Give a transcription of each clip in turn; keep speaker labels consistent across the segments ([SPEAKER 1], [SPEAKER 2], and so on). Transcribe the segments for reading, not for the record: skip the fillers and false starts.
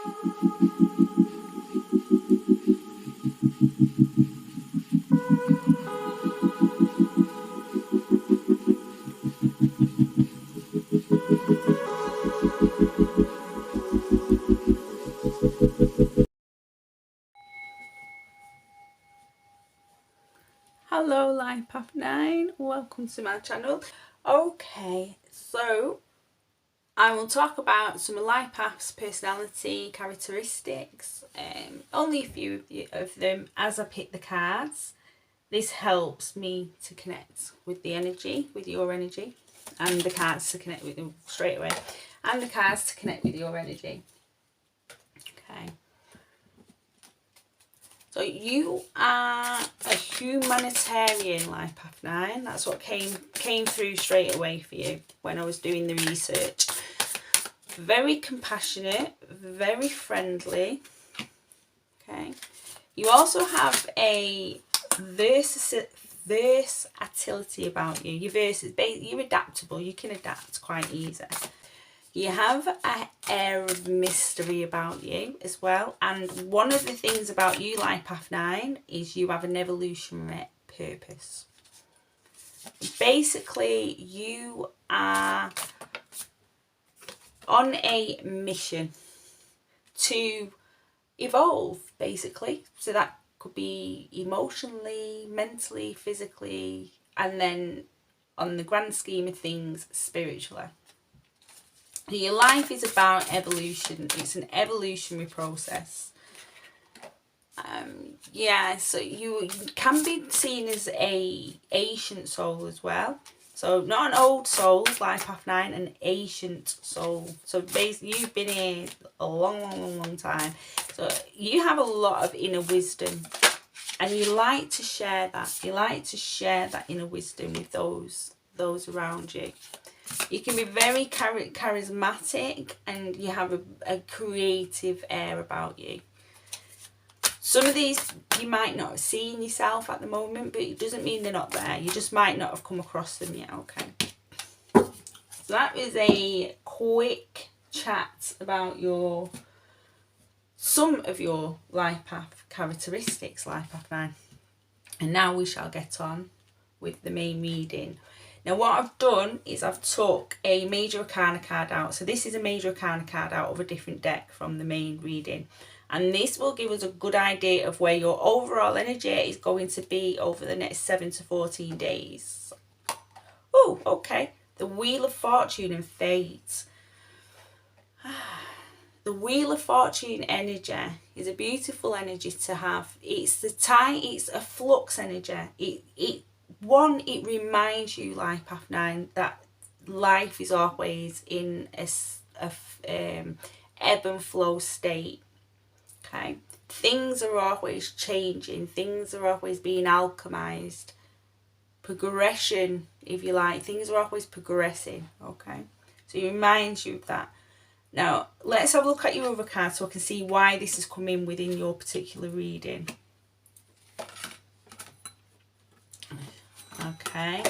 [SPEAKER 1] Hello Life Path 9, welcome to my channel. Okay, so I will talk about some of Life Path's personality characteristics, only a few of them as I pick the cards. This helps me to connect with the energy, with your energy, and the cards to connect with them straight away, and the cards to connect with your energy. Okay. So you are a humanitarian, Life Path 9. That's what came through straight away for you when I was doing the research. Very compassionate, very friendly. Okay. You also have a versatility about you. You're adaptable. You can adapt quite easy. You have an air of mystery about you as well. And one of the things about you, Life Path 9, is you have an evolutionary purpose. Basically, you are on a mission to evolve, basically. So that could be emotionally, mentally, physically, and then on the grand scheme of things, spiritually. Your life is about evolution. It's an evolutionary process. Yeah, so you can be seen as a ancient soul as well. So not an old soul, Life Path 9, an ancient soul. So basically you've been here a long time. So you have a lot of inner wisdom, and you like to share that. You like to share that inner wisdom with those around you. You can be very charismatic, and you have a creative air about you. Some of these you might not have seen yourself at the moment, but it doesn't mean they're not there. You just might not have come across them yet, okay? So that was a quick chat about some of your life path characteristics, Life Path 9. And now we shall get on with the main reading. Now what I've done is I've took a major arcana card out. So this is a major arcana card out of a different deck from the main reading. And this will give us a good idea of where your overall energy is going to be over the next 7 to 14 days. Oh, okay. The Wheel of Fortune and Fate. The Wheel of Fortune energy is a beautiful energy to have. It's a flux energy. It reminds you, Life Path 9, that life is always in a ebb and flow state. Okay, things are always changing. Things are always being alchemized. Progression, if you like. Things are always progressing. Okay, so it reminds you of that. Now, let's have a look at your other card so I can see why this has come in within your particular reading. Okay.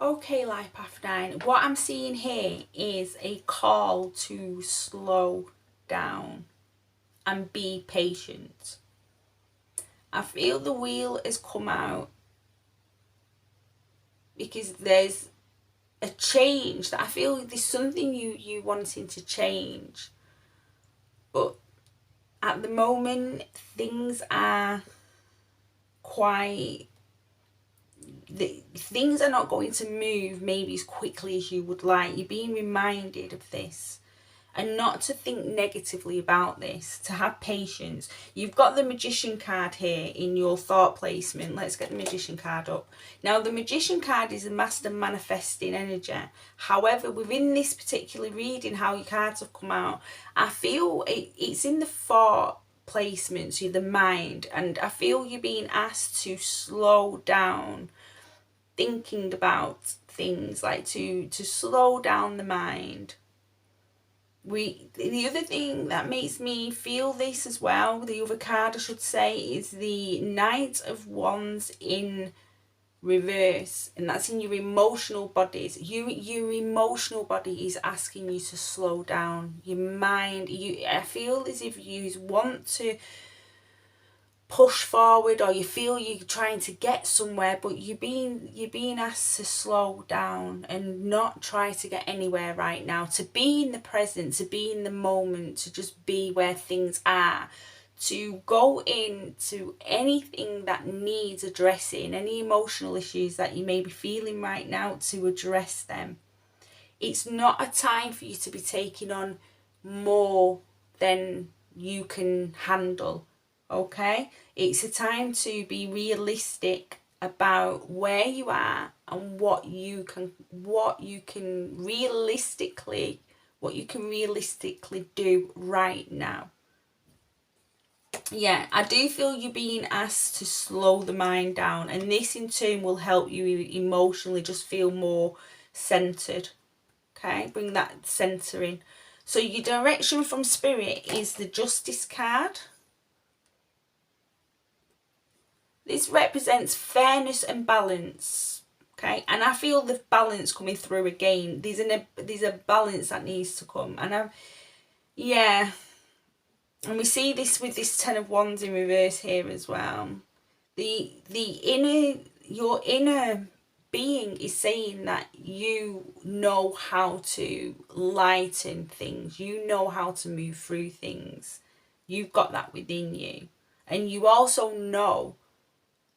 [SPEAKER 1] Okay, Life Path 9. What I'm seeing here is a call to slow down and be patient. I feel the wheel has come out because there's a change that I feel there's something you wanting to change, but at the moment things are things are not going to move maybe as quickly as you would like. You're being reminded of this, and not to think negatively about this, to have patience. You've got the Magician card here in your thought placement. Let's get the Magician card up. Now, the Magician card is a master manifesting energy. However, within this particular reading, how your cards have come out, I feel it's in the thought placement, so the mind, and I feel you're being asked to slow down thinking about things, like to slow down the mind. The other thing that makes me feel this as well, the other card I should say, is the Knight of Wands in reverse, and that's in your emotional bodies. Your emotional body is asking you to slow down. Your mind, I feel as if you want to push forward, or you feel you're trying to get somewhere, but you're being asked to slow down and not try to get anywhere right now, to be in the present, to be in the moment, to just be where things are, to go into anything that needs addressing, any emotional issues that you may be feeling right now, to address them. It's not a time for you to be taking on more than you can handle. Okay, it's a time to be realistic about where you are and what you can realistically do right now. Yeah, I do feel you're being asked to slow the mind down, and this in turn will help you emotionally just feel more centered. Okay, bring that center in. So your direction from Spirit is the Justice card. This represents fairness and balance. Okay, and I feel the balance coming through again. There's a balance that needs to come, and yeah, and we see this with this Ten of Wands in reverse here as well. Your inner being is saying that you know how to lighten things, you know how to move through things. You've got that within you, and you also know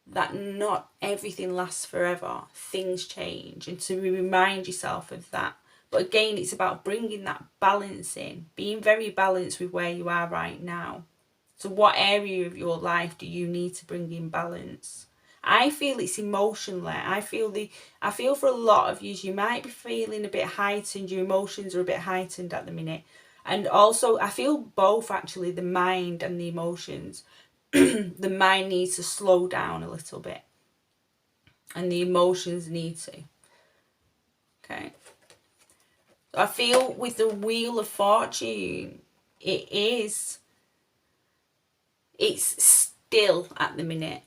[SPEAKER 1] that not everything lasts forever. Things change, and to remind yourself of that. But again, it's about bringing that balance in, being very balanced with where you are right now. So what area of your life do you need to bring in balance? I feel it's emotionally. I feel for a lot of you might be feeling a bit heightened. Your emotions are a bit heightened at the minute. And also I feel both, actually, the mind and the emotions. The mind needs to slow down a little bit, and the emotions need to. Okay. I feel with the Wheel of Fortune, it's still at the minute,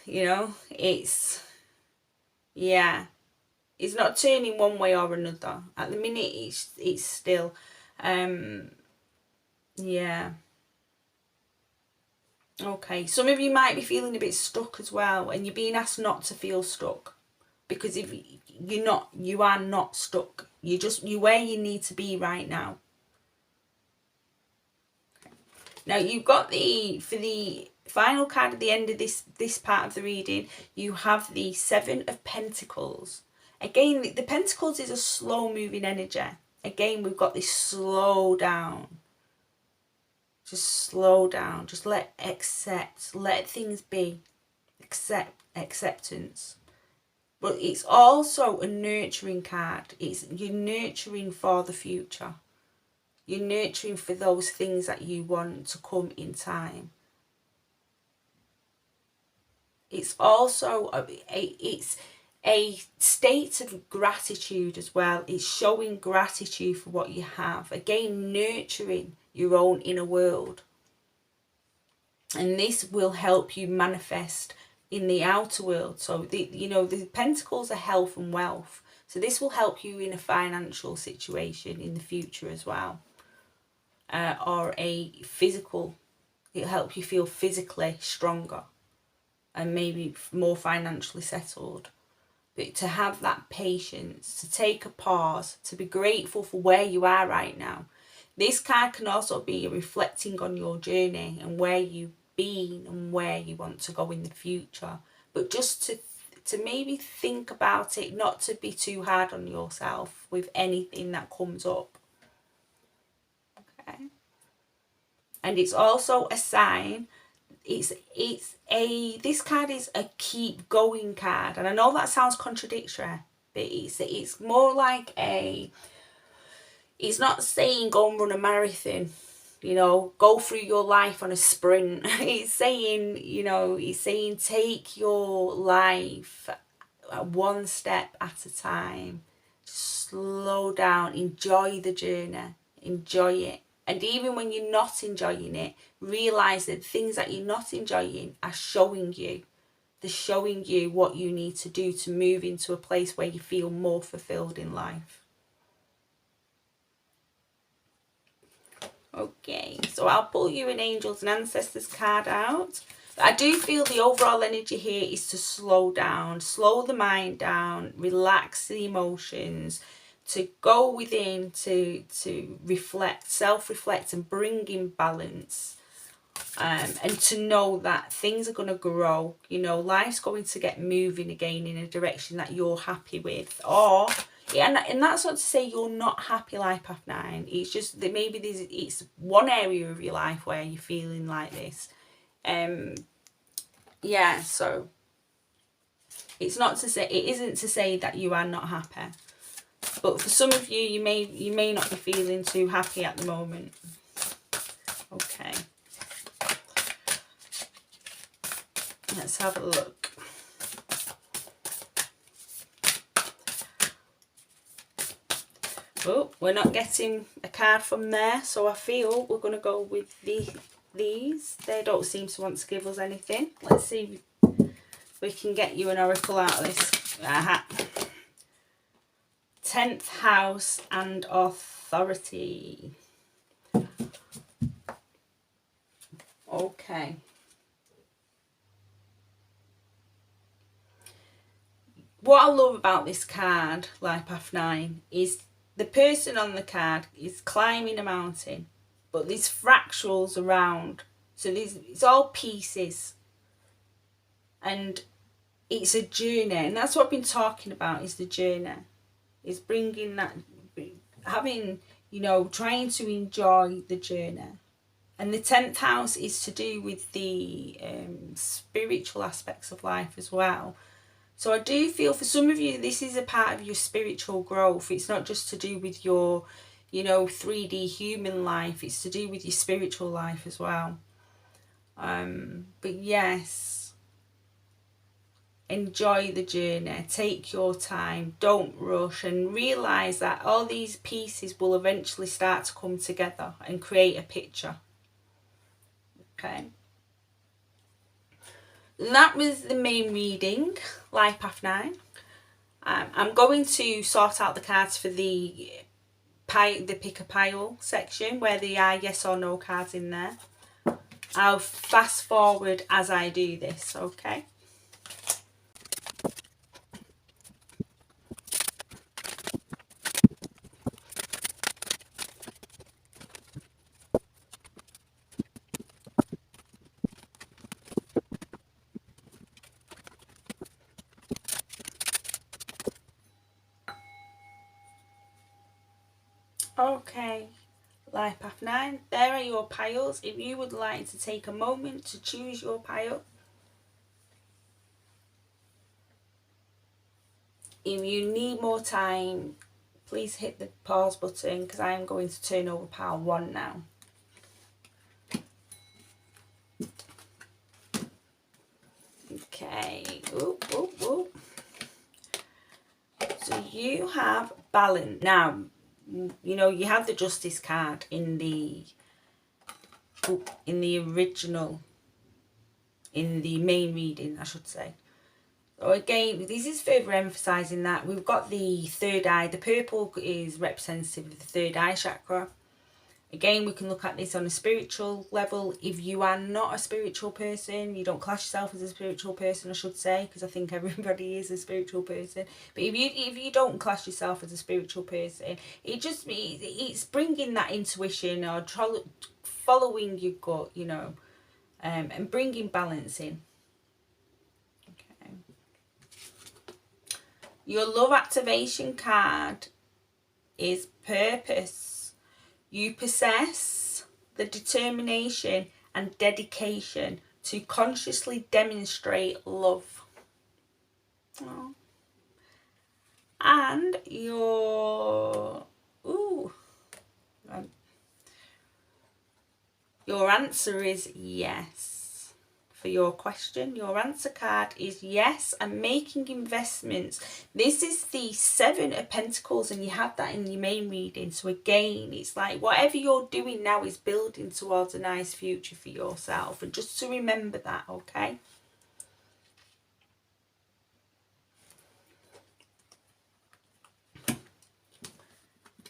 [SPEAKER 1] you know, yeah, it's not turning one way or another at the minute. It's still, yeah. Okay, some of you might be feeling a bit stuck as well, and you're being asked not to feel stuck, because if you are not stuck. You're where you need to be right now. Now you've got for the final card at the end of this part of the reading, you have the Seven of Pentacles. Again, the Pentacles is a slow moving energy. Again, we've got this slow down. Just slow down. Just let things be. Acceptance. But it's also a nurturing card. You're nurturing for the future. You're nurturing for those things that you want to come in time. It's also it's a state of gratitude as well. It's showing gratitude for what you have. Again, nurturing your own inner world. And this will help you manifest in the outer world. So the Pentacles are health and wealth. So this will help you in a financial situation in the future as well. Or a physical, it'll help you feel physically stronger and maybe more financially settled. But to have that patience, to take a pause, to be grateful for where you are right now. This card can also be reflecting on your journey and where you've been and where you want to go in the future. But just to maybe think about it, not to be too hard on yourself with anything that comes up. Okay. And it's also a sign. This card is a keep going card, and I know that sounds contradictory, but it's more like it's not saying go and run a marathon, go through your life on a sprint. It's saying take your life one step at a time. Slow down, enjoy the journey. enjoy it. And even when you're not enjoying it, realize that things that you're not enjoying are showing you. They're showing you what you need to do to move into a place where you feel more fulfilled in life. Okay, so I'll pull you an Angels and Ancestors card out. I do feel the overall energy here is to slow down, slow the mind down, relax the emotions, to go within, to reflect, self-reflect and bring in balance. And to know that things are going to grow, you know, life's going to get moving again in a direction that you're happy with. Or, and that's not to say you're not happy, Life Path 9. It's just that maybe it's one area of your life where you're feeling like this. Yeah, so it's not to say, it isn't to say that you are not happy. But for some of you, you may not be feeling too happy at the moment. Okay. Let's have a look. Oh, we're not getting a card from there, so I feel we're going to go with these. They don't seem to want to give us anything. Let's see if we can get you an oracle out of this. Aha. 10th house and authority. Okay. What I love about this card, Life Path 9, is the person on the card is climbing a mountain, but there's fractals around. So it's all pieces. And it's a journey. And that's what I've been talking about, is the journey. Is bringing that, having, you know, trying to enjoy the journey. And the 10th house is to do with the spiritual aspects of life as well. So I do feel for some of you, this is a part of your spiritual growth. It's not just to do with your, you know, 3D human life. It's to do with your spiritual life as well. But yes, enjoy the journey. Take your time. Don't rush. And realise that all these pieces will eventually start to come together and create a picture. Okay. That was the main reading, Life Path 9. I'm going to sort out the cards for the pick a pile section where there are yes or no cards in there. I'll fast forward as I do this, okay? Okay, Life Path 9, there are your piles. If you would like to take a moment to choose your pile. If you need more time, please hit the pause button because I am going to turn over pile 1 now. Okay, so you have balance. Now, you know, you have the Justice card in the original, in the main reading, I should say. So again, this is further emphasising that we've got the third eye. The purple is representative of the third eye chakra. Again, we can look at this on a spiritual level. If you are not a spiritual person, you don't class yourself as a spiritual person, I should say, because I think everybody is a spiritual person. But if you don't class yourself as a spiritual person, it's bringing that intuition or following your gut, you know, and bringing balance in. Okay. Your love activation card is purpose. You possess the determination and dedication to consciously demonstrate love. Oh. And your answer is yes. for your question. Your answer card is yes, I'm making investments. This is the Seven of Pentacles, and you have that in your main reading. So again, it's like whatever you're doing now is building towards a nice future for yourself. And just to remember that, okay?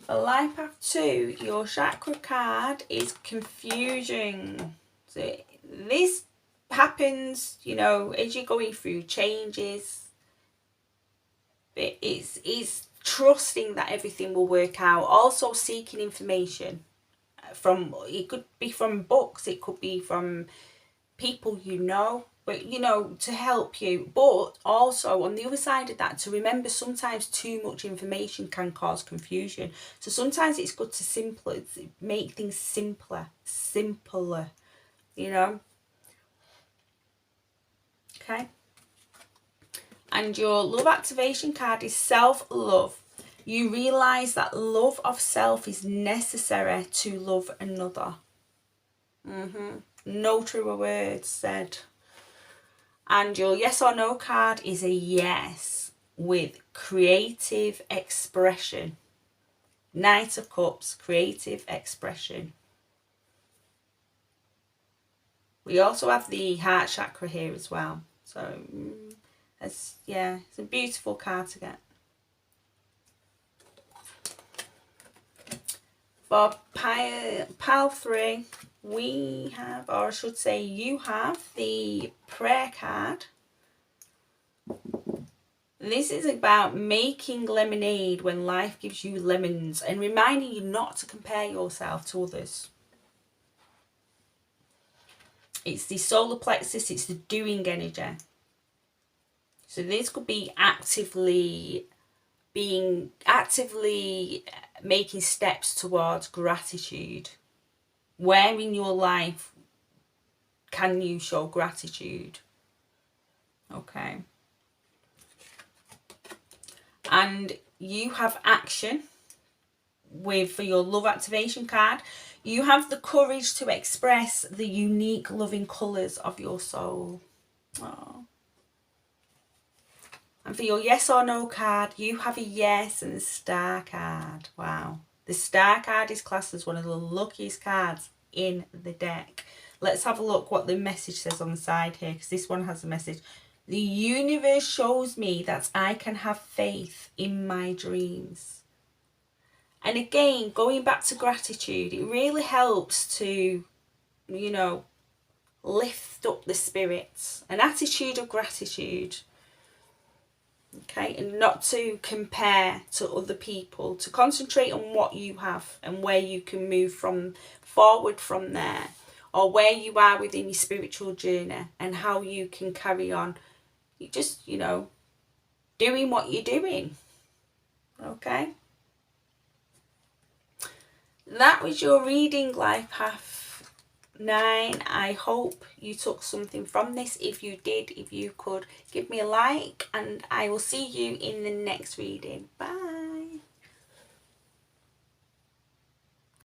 [SPEAKER 1] For Life Path 2, your chakra card is confusion. So this happens, you know, as you're going through changes. It's trusting that everything will work out. Also seeking information from, it could be from books, it could be from people you know, but you know, to help you. But also on the other side of that, to remember sometimes too much information can cause confusion. So sometimes it's good to make things simpler, you know. Okay. And your love activation card is self-love. You realise that love of self is necessary to love another. No truer words said. And your yes or no card is a yes with creative expression. Knight of Cups, creative expression. We also have the heart chakra here as well. So, it's a beautiful card to get. For pile 3, we have, or I should say you have, the prayer card. This is about making lemonade when life gives you lemons and reminding you not to compare yourself to others. It's the solar plexus, it's the doing energy. So this could be actively making steps towards gratitude. Where in your life can you show gratitude? Okay. And you have action for your love activation card. You have the courage to express the unique loving colours of your soul. Oh. And for your yes or no card, you have a yes and the star card. Wow. The star card is classed as one of the luckiest cards in the deck. Let's have a look what the message says on the side here, because this one has a message. The universe shows me that I can have faith in my dreams. And again, going back to gratitude, it really helps to, you know, lift up the spirits. An attitude of gratitude. Okay, and not to compare to other people, to concentrate on what you have and where you can move forward from there, or where you are within your spiritual journey and how you can carry on. You just, you know, doing what you're doing. Okay, that was your reading, Life Path 9. I hope you took something from this. If you did, if you could give me a like, and I will see you in the next reading. Bye.